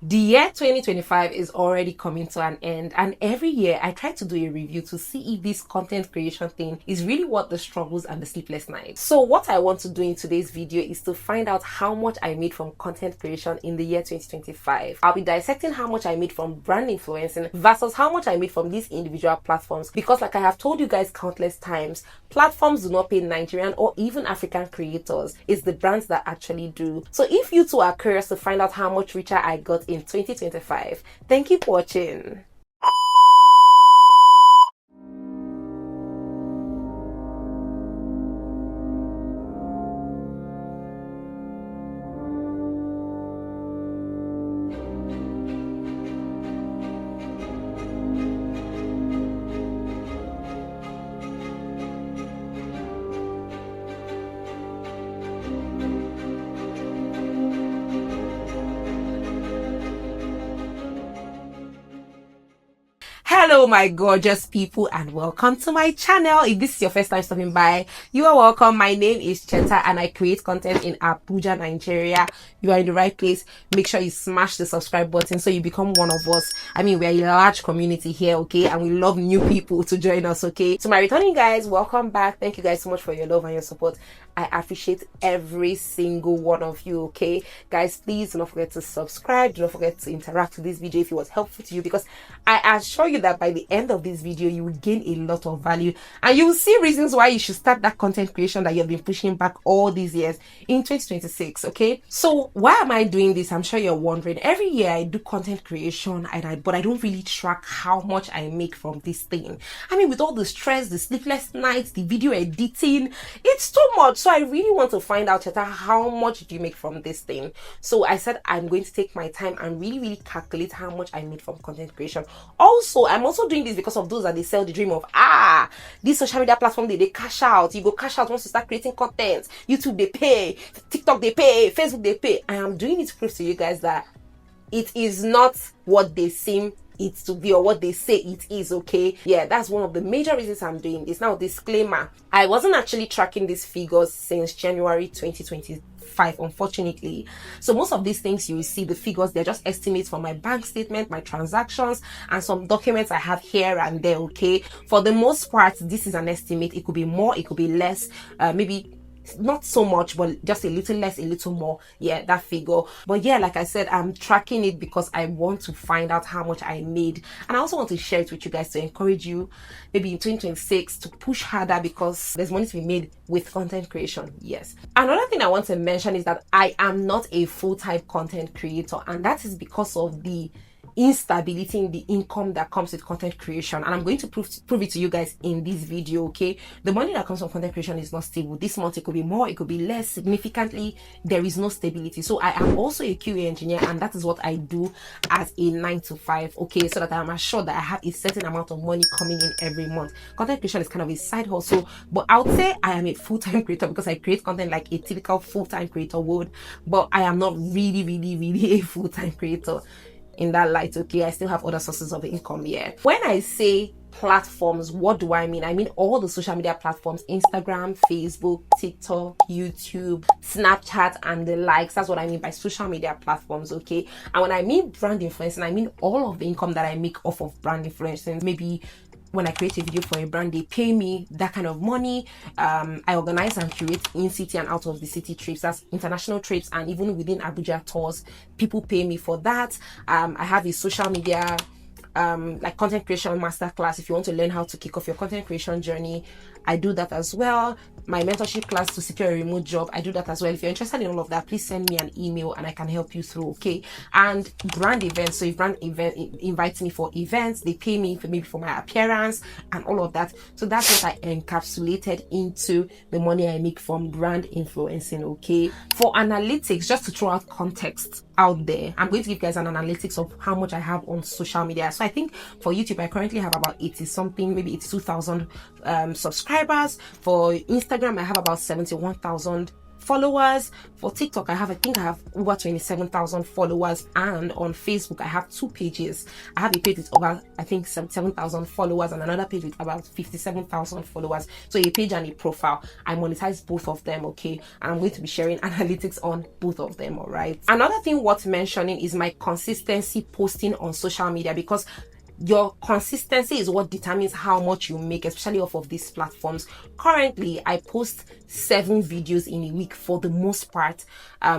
The year 2025 is already coming to an end, and every year I try to do a review to see if this content creation thing is really worth the struggles and the sleepless nights. So what I want to do in today's video is to find out how much I made from content creation in the year 2025. I'll be dissecting how much I made from brand influencing versus how much I made from these individual platforms, because like I have told you guys countless times, platforms do not pay Nigerian or even African creators. It's the brands that actually do. So if you two are curious to find out how much richer I got in 2025, then keep watching. Hello my gorgeous people and welcome to my channel. If this is your first time stopping by, you are welcome. My name is Cheta and I create content in Abuja, Nigeria. You are in the right place. Make sure you smash the subscribe button so you become one of us. I mean, we're a large community here, okay, and we love new people to join us, okay. To my returning guys, welcome back. Thank you guys so much for your love and your support. I appreciate every single one of you, okay guys. Please do not forget to subscribe. Do not forget to interact with this video if it was helpful to you, because I assure you that by the end of this video you will gain a lot of value and you will see reasons why you should start that content creation that you've been pushing back all these years in 2026. Okay, so why am I doing this? I'm sure you're wondering. Every year I do content creation but I don't really track how much I make from this thing. I mean, with all the stress, the sleepless nights, the video editing, it's too much. So I really want to find out how much do you make from this thing. So I said I'm going to take my time and really calculate how much I made from content creation. Also, I'm also doing this because of those that they sell the dream of, this social media platform, they cash out. You go cash out once you start creating content. YouTube they pay, TikTok they pay, Facebook they pay. I am doing it to prove to you guys that it is not what they seem it to be or what they say it is, okay. Yeah, that's one of the major reasons I'm doing this. Now, disclaimer, I wasn't actually tracking these figures since January 2025, unfortunately. So most of these things you will see, the figures, they're just estimates from my bank statement, my transactions, and some documents I have here and there, okay. For the most part, this is an estimate. It could be more, it could be less, maybe not so much, but just a little less, a little more. Yeah, that figure. But yeah, like I said, I'm tracking it because I want to find out how much I made, and I also want to share it with you guys to encourage you maybe in 2026 to push harder, because there's money to be made with content creation. Yes. Another thing I want to mention is that I am not a full-time content creator, and that is because of the instability in the income that comes with content creation, and I'm going to prove it to you guys in this video, okay. The money that comes from content creation is not stable. This month it could be more, it could be less. Significantly, there is no stability. So I am also a QA engineer, and that is what I do as a 9 to 5, okay, so that I'm assured that I have a certain amount of money coming in every month. Content creation is kind of a side hustle, but I would say I am a full-time creator because I create content like a typical full-time creator would, but I am not really a full-time creator in that light, okay. I still have other sources of income. Yeah, when I say platforms, what do I mean? I mean all the social media platforms: Instagram, Facebook, TikTok, YouTube, Snapchat, and the likes. That's what I mean by social media platforms, okay. And when I mean brand influencing, I mean all of the income that I make off of brand influencing. Maybe when I create a video for a brand, they pay me that kind of money. I organize and curate in-city and out of the city trips, that's international trips, and even within Abuja tours, people pay me for that. I have a social media like content creation masterclass. If you want to learn how to kick off your content creation journey, I do that as well. My mentorship class to secure a remote job, I do that as well. If you're interested in all of that, please send me an email and I can help you through, okay. And brand events, so if brand event invites me for events, they pay me for maybe for my appearance and all of that. So that's what I encapsulated into the money I make from brand influencing, okay. For analytics, just to throw out context out there, I'm going to give you guys an analytics of how much I have on social media. So I think for YouTube I currently have about 80 something, maybe 82,000 subscribers. For Instagram I have about 71,000 followers. For TikTok, I think I have over 27,000 followers, and on Facebook I have 2 pages. I have a page with over, I think, 7,000 followers, and another page with about 57,000 followers. So a page and a profile. I monetize both of them, okay, and I'm going to be sharing analytics on both of them. All right. Another thing worth mentioning is my consistency posting on social media, because your consistency is what determines how much you make, especially off of these platforms. Currently, I post 7 videos in a week for the most part.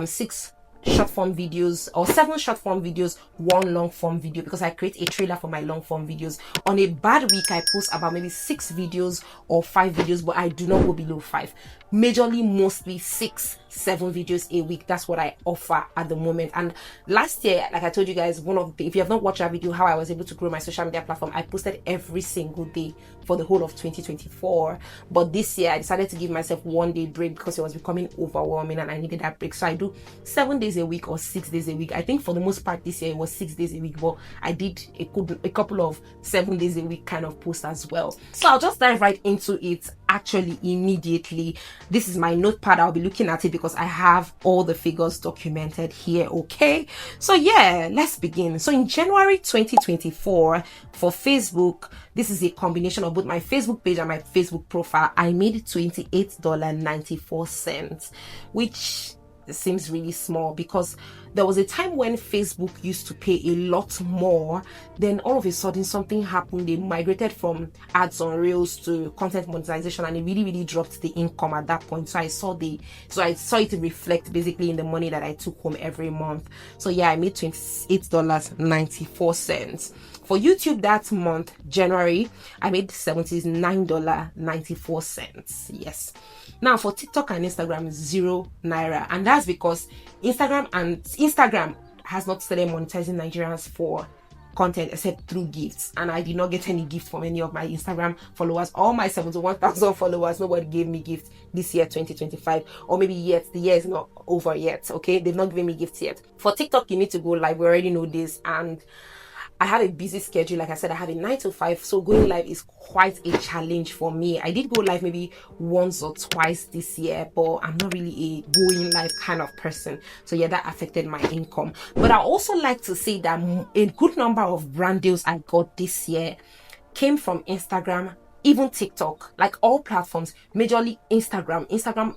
6 short form videos, or 7 short form videos, 1 long form video, because I create a trailer for my long form videos. On a bad week, I post about maybe 6 videos or 5 videos, but I do not go below 5. Majorly, mostly 6, 7 videos a week. That's what I offer at the moment. And last year, like I told you guys, if you have not watched that video, how I was able to grow my social media platform, I posted every single day for the whole of 2024. But this year, I decided to give myself 1 day break because it was becoming overwhelming and I needed that break. So I do 7 days a week or 6 days a week. I think for the most part this year it was 6 days a week, but I did a couple of 7 days a week kind of posts as well. So I'll just dive right into it actually immediately. This is my notepad. I'll be looking at it because I have all the figures documented here. Okay, so yeah, let's begin. So in January 2024, for Facebook, this is a combination of both my Facebook page and my Facebook profile, I made $28.94, which seems really small because there was a time when Facebook used to pay a lot more. Then all of a sudden something happened. They migrated from ads on Reels to content monetization, and it really dropped the income at that point. So I saw it reflect basically in the money that I took home every month. So yeah, I made $28.94. For YouTube that month, January, I made $79.94. Yes. Now for TikTok and Instagram, 0 naira, and that's because Instagram has not started monetizing Nigerians for content except through gifts, and I did not get any gift from any of my Instagram followers. All my 71,000 followers, nobody gave me gift this year, 2025, or maybe yet. The year is not over yet. Okay, they've not given me gifts yet. For TikTok, you need to go live. We already know this, and I have a busy schedule. Like I said, I have a 9 to 5, so going live is quite a challenge for me. I did go live maybe once or twice this year, but I'm not really a going live kind of person. So yeah, that affected my income. But I also like to say that a good number of brand deals I got this year came from Instagram, even TikTok, like all platforms, majorly Instagram.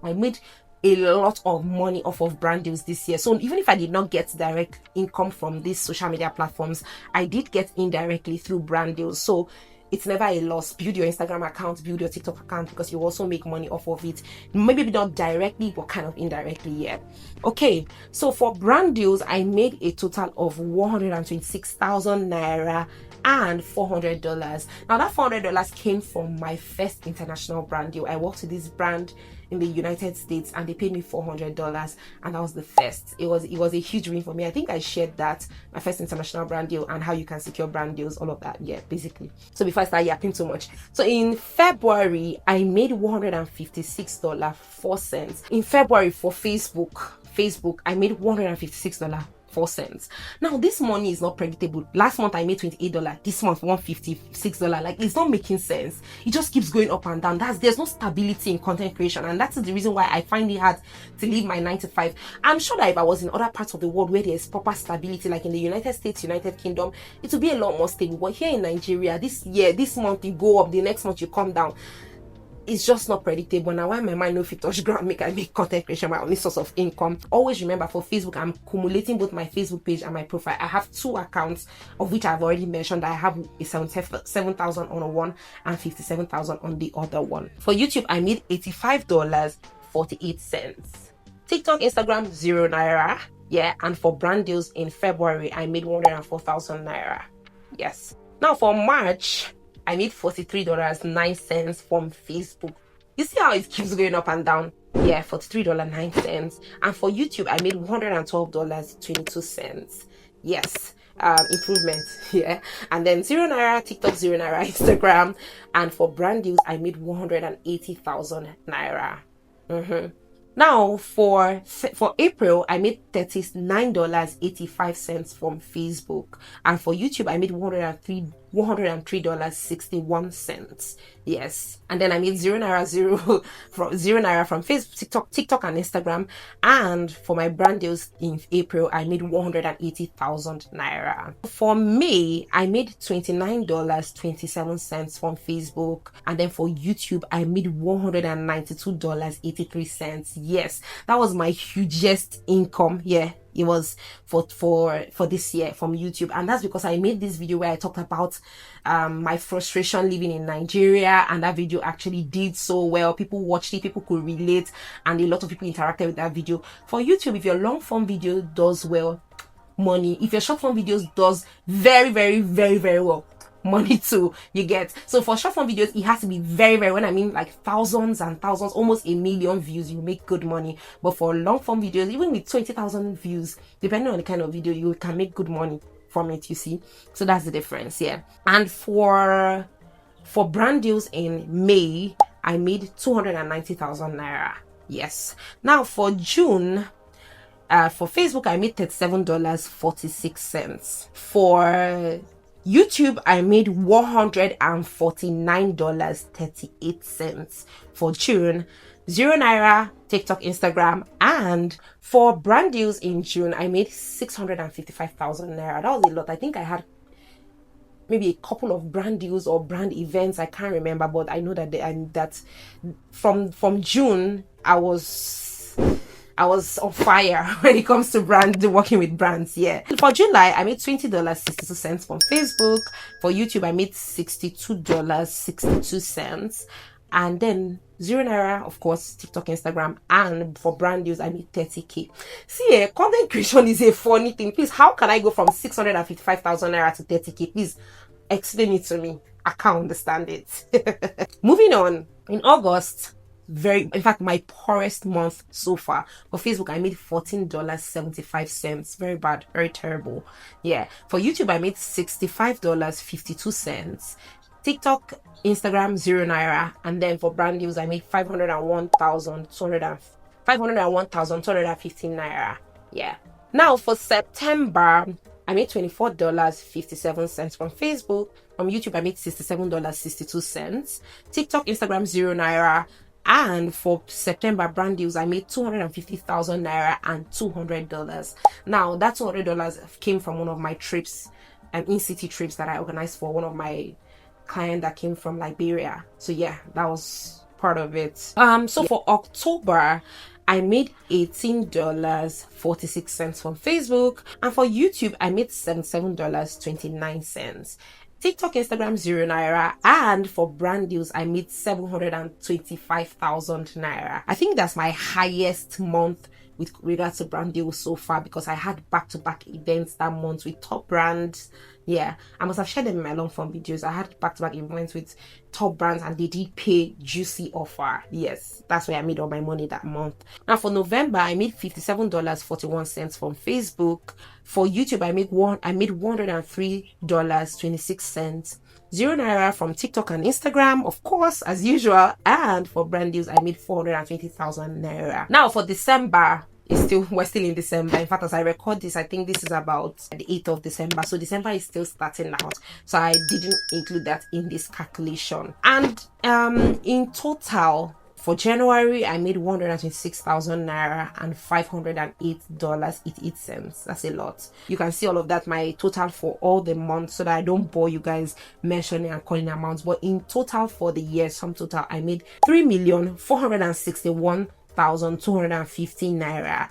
I made a lot of money off of brand deals this year. So even if I did not get direct income from these social media platforms, I did get indirectly through brand deals. So it's never a loss. Build your Instagram account, build your TikTok account, because you also make money off of it. Maybe not directly, but kind of indirectly, yeah. Okay, so for brand deals, I made a total of 126,000 naira and $400. Now that $400 came from my first international brand deal. I worked with this brand in the United States and they paid me $400, and that was the first. It was a huge win for me. I think I shared that, my first international brand deal and how you can secure brand deals, all of that, yeah, basically. So before I start yapping too much, so in February I made $156.04. In February for Facebook I made $156.04. Now this money is not predictable. Last month I made $28, this month $156. Like, it's not making sense. It just keeps going up and down. There's no stability in content creation, and that's the reason why I find it hard to leave my 9 to 5. I'm sure that if I was in other parts of the world where there's proper stability, like in the United States, United Kingdom, it would be a lot more stable. But here in Nigeria, this month you go up, the next month you come down. It's just not predictable. Now why my mind no fit touch ground, I make content creation my only source of income. Always remember, for Facebook, I'm cumulating both my Facebook page and my profile. I have 2 accounts, of which I've already mentioned. I have a 77,000 on one and 57,000 on the other one. For YouTube, I made $85.48. TikTok, Instagram, 0 naira. Yeah, and for brand deals in February, I made 104,000 naira. Yes. Now for March, I made $43.09 from Facebook. You see how it keeps going up and down? Yeah, $43.09. And for YouTube, I made $112.22. Yes, improvement. Yeah. And then 0 naira TikTok, 0 naira Instagram. And for brand deals, I made 180,000 naira. Now for April, I made $39.85 from Facebook, and for YouTube I made $103.61. Yes. And then I made zero naira from Facebook, TikTok and Instagram. And for my brand deals in April, I made 180,000 naira. For May, I made $29.27 from Facebook. And then for YouTube, I made $192.83. Yes, that was my hugest income. Yeah, it was for this year from YouTube. And that's because I made this video where I talked about my frustration living in Nigeria, and that video actually did so well. People watched it, people could relate, and a lot of people interacted with that video. For YouTube, if your long form video does well, money. If your short form videos does very, very, very, very well, money too, you get. So for short form videos, it has to be very, very, when I mean like thousands and thousands, almost a million views, you make good money. But for long form videos, even with 20,000 views, depending on the kind of video, you can make good money from it, you see. So that's the difference. Yeah. And for brand deals in May, I made 290,000 naira. Yes. Now for June, for Facebook, I made $37.46. For YouTube, I made $149.38. For June, 0 naira, TikTok, Instagram. And for brand deals in June, I made 655,000 naira. That was a lot. I think I had maybe a couple of brand deals or brand events, I can't remember, but I know that from June I was on fire when it comes to working with brands. Yeah. For July, I made $20.62 from Facebook. For YouTube, I made $62.62. And then 0 naira, of course, TikTok, Instagram, and for brand deals, I made 30k. See, content creation is a funny thing. Please, how can I go from 655,000 naira to 30k? Please explain it to me. I can't understand it. Moving on, in August, in fact, my poorest month so far. For Facebook, I made $14.75. Very bad, very terrible. Yeah. For YouTube, I made $65.52. TikTok, Instagram, 0 naira. And then for brand deals, I made 501,215 naira. Yeah. Now for September, I made $24.57 from Facebook. From YouTube, I made $67.62. TikTok, Instagram, 0 naira. And for September brand deals, I made 250,000 naira and $200. Now that $200 came from one of my trips, in-city trips that I organized for one of my clients that came from Liberia. So yeah, that was part of it. For October, I made $18.46 from Facebook, and for YouTube, I made $77.29. TikTok, Instagram, 0 naira, and for brand deals, I made 725,000 naira. I think that's my highest month with regards to brand deals so far, because I had back-to-back events that month with top brands. Yeah, I must have shared them in my long form videos. I had back-to-back events with top brands, and they did pay juicy offer. Yes, that's where I made all my money that month. Now for November, I made $57.41 from Facebook. For YouTube, I made $103.26. 0 naira from TikTok and Instagram, of course, as usual. And for brand deals, I made 420,000 naira. Now for December, we're still in December. In fact, as I record this, I think this is about the 8th of December. So December is still starting out. So I didn't include that in this calculation. And in total, for January, I made 126,000 naira and $508.88. That's a lot. You can see all of that, my total for all the months, so that I don't bore you guys mentioning and calling amounts. But in total for the year, I made 3,461,215 naira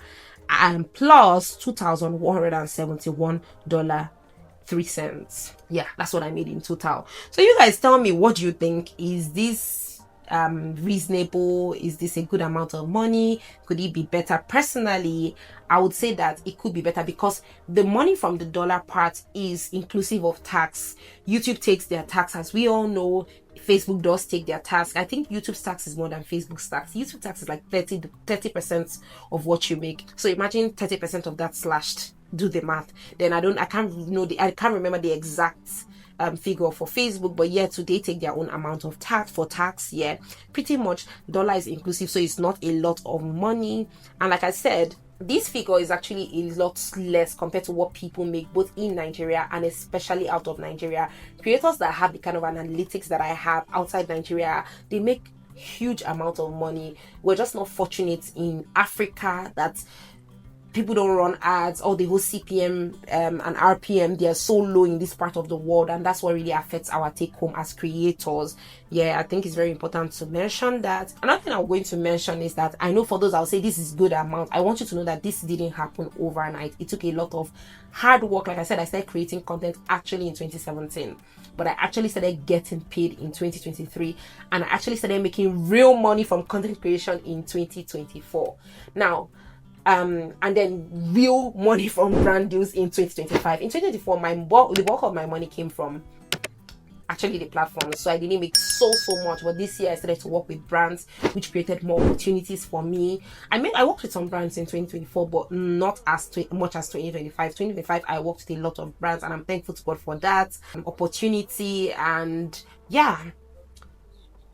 and plus $2,171.03. Yeah, that's what I made in total. So you guys tell me, what do you think? Is this reasonable? Is this a good amount of money? Could it be better? Personally, I would say that it could be better, because the money from the dollar part is inclusive of tax. YouTube takes their tax, as we all know. Facebook does take their tax. I think YouTube's tax is more than Facebook's tax. YouTube tax is like 30% of what you make. So imagine 30% of that slashed. Do the math. Then I can't remember the exact figure for Facebook, but yeah, they take their own amount of tax. Yeah, pretty much dollar is inclusive, so it's not a lot of money. And like I said, this figure is actually a lot less compared to what people make both in Nigeria and especially out of Nigeria. Creators that have the kind of analytics that I have outside Nigeria, they make huge amount of money. We're just not fortunate in Africa that people don't run ads, or the whole CPM and RPM, they are so low in this part of the world, and that's what really affects our take home as creators. Yeah, I think it's very important to mention that. Another thing I'm going to mention is that I know for those I'll say this is good amount, I want you to know that this didn't happen overnight. It took a lot of hard work. Like I said, I started creating content actually in 2017, but I actually started getting paid in 2023, and I actually started making real money from content creation in 2024. Now, and then real money from brand deals in 2025. In 2024, the bulk of my money came from actually the platform, so I didn't make so much. But this year I started to work with brands, which created more opportunities for me. I worked with some brands in 2024, but not as much as 2025. 2025 I worked with a lot of brands, and I'm thankful to God for that opportunity. And yeah,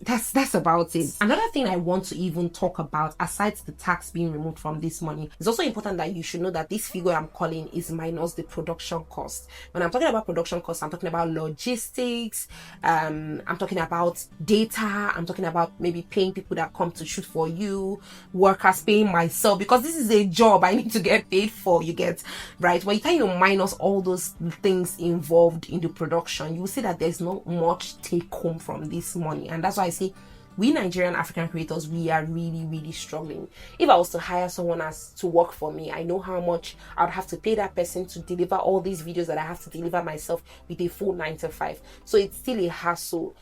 that's about it. Another thing I want to even talk about, aside the tax being removed from this money, it's also important that you should know that this figure I'm calling is minus the production cost. When I'm talking about production costs, I'm talking about logistics, I'm talking about data, I'm talking about maybe paying people that come to shoot for you, workers, paying myself, because this is a job I need to get paid for, you get, right? When you kind of minus all those things involved in the production, you will see that there's not much take home from this money. And that's why I say we Nigerian African creators, we are really struggling. If I was to hire someone to work for me, I know how much I would have to pay that person to deliver all these videos that I have to deliver myself with a full 9 to 5. So it's still a hassle.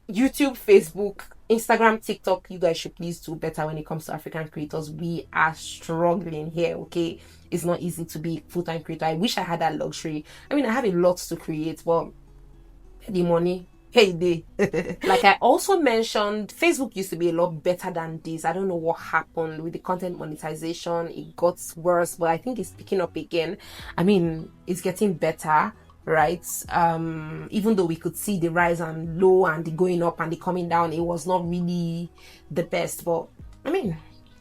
YouTube, Facebook, Instagram, TikTok, you guys should please do better when it comes to African creators. We are struggling here, okay? It's not easy to be a full-time creator. I wish I had that luxury. I mean, I have a lot to create, but the money, hey day. Like I also mentioned, Facebook used to be a lot better than this. I don't know what happened with the content monetization. It got worse, but I think it's picking up again. I mean, it's getting better, right? Even though we could see the rise and low and the going up and the coming down, it was not really the best, but I mean,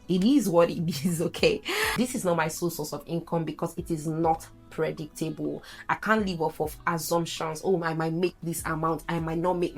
it is what it is, okay? This is not my sole source of income because it is not predictable. I can't live off of assumptions. Oh, I might make this amount, I might not make.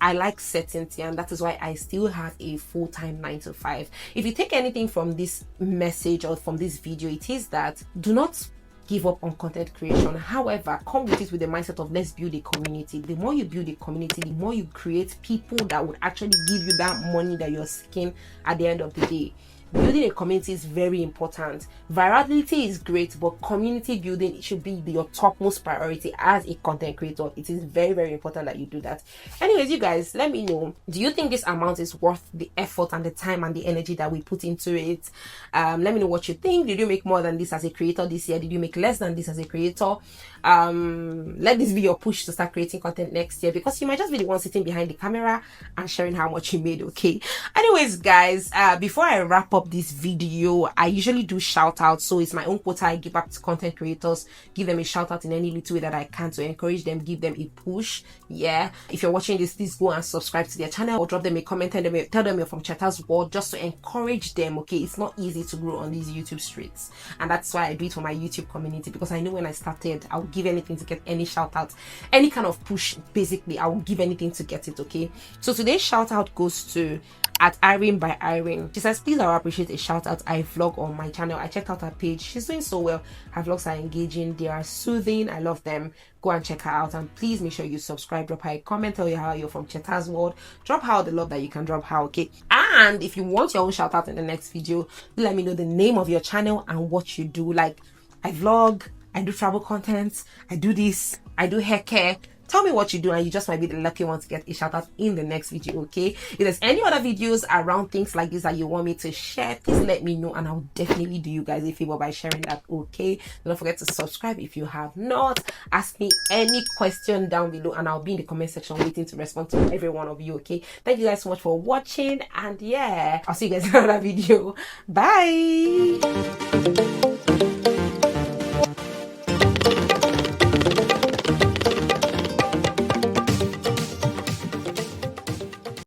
I like certainty, and that is why I still have a full-time 9 to 5. If you take anything from this message or from this video, it is that do not give up on content creation. However, come with it with the mindset of let's build a community. The more you build a community, the more you create people that would actually give you that money that you're seeking at the end of the day. Building a community is very important. Virality is great, but community building should be your topmost priority as a content creator. It is very important that you do that. Anyways, you guys, let me know, do you think this amount is worth the effort and the time and the energy that we put into it? Let me know what you think. Did you make more than this as a creator this year? Did you make less than this as a creator? Let this be your push to start creating content next year, because you might just be the one sitting behind the camera and sharing how much you made, okay? Anyways, guys, before I wrap up this video, I usually do shout outs, so it's my own quota I give back to content creators, give them a shout out in any little way that I can to encourage them, give them a push. Yeah, if you're watching this, please go and subscribe to their channel or drop them a comment and tell them you're from Shoutouts World, just to encourage them, okay? It's not easy to grow on these YouTube streets, and that's why I do it for my YouTube community, because I know when I started, I would give anything to get any shout out, any kind of push. Basically, I will give anything to get it, okay? So today's shout out goes to at Irene by Irene. She says, please, I will appreciate a shout out. I vlog on my channel. I checked out her page. She's doing so well. Her vlogs are engaging, they are soothing. I love them. Go and check her out, and please make sure you subscribe, drop her a comment, tell you how you're from Shoutouts World, drop her the love that you can drop her, okay? And if you want your own shout out in the next video, let me know the name of your channel and what you do. Like, I vlog, I do travel content, I do this, I do hair care. Tell me what you do, and you just might be the lucky one to get a shout out in the next video, okay? If there's any other videos around things like this that you want me to share, please let me know, and I'll definitely do you guys a favor by sharing that, okay? Don't forget to subscribe if you have not. Ask me any question down below, and I'll be in the comment section waiting to respond to every one of you, okay? Thank you guys so much for watching, and yeah, I'll see you guys in another video. Bye.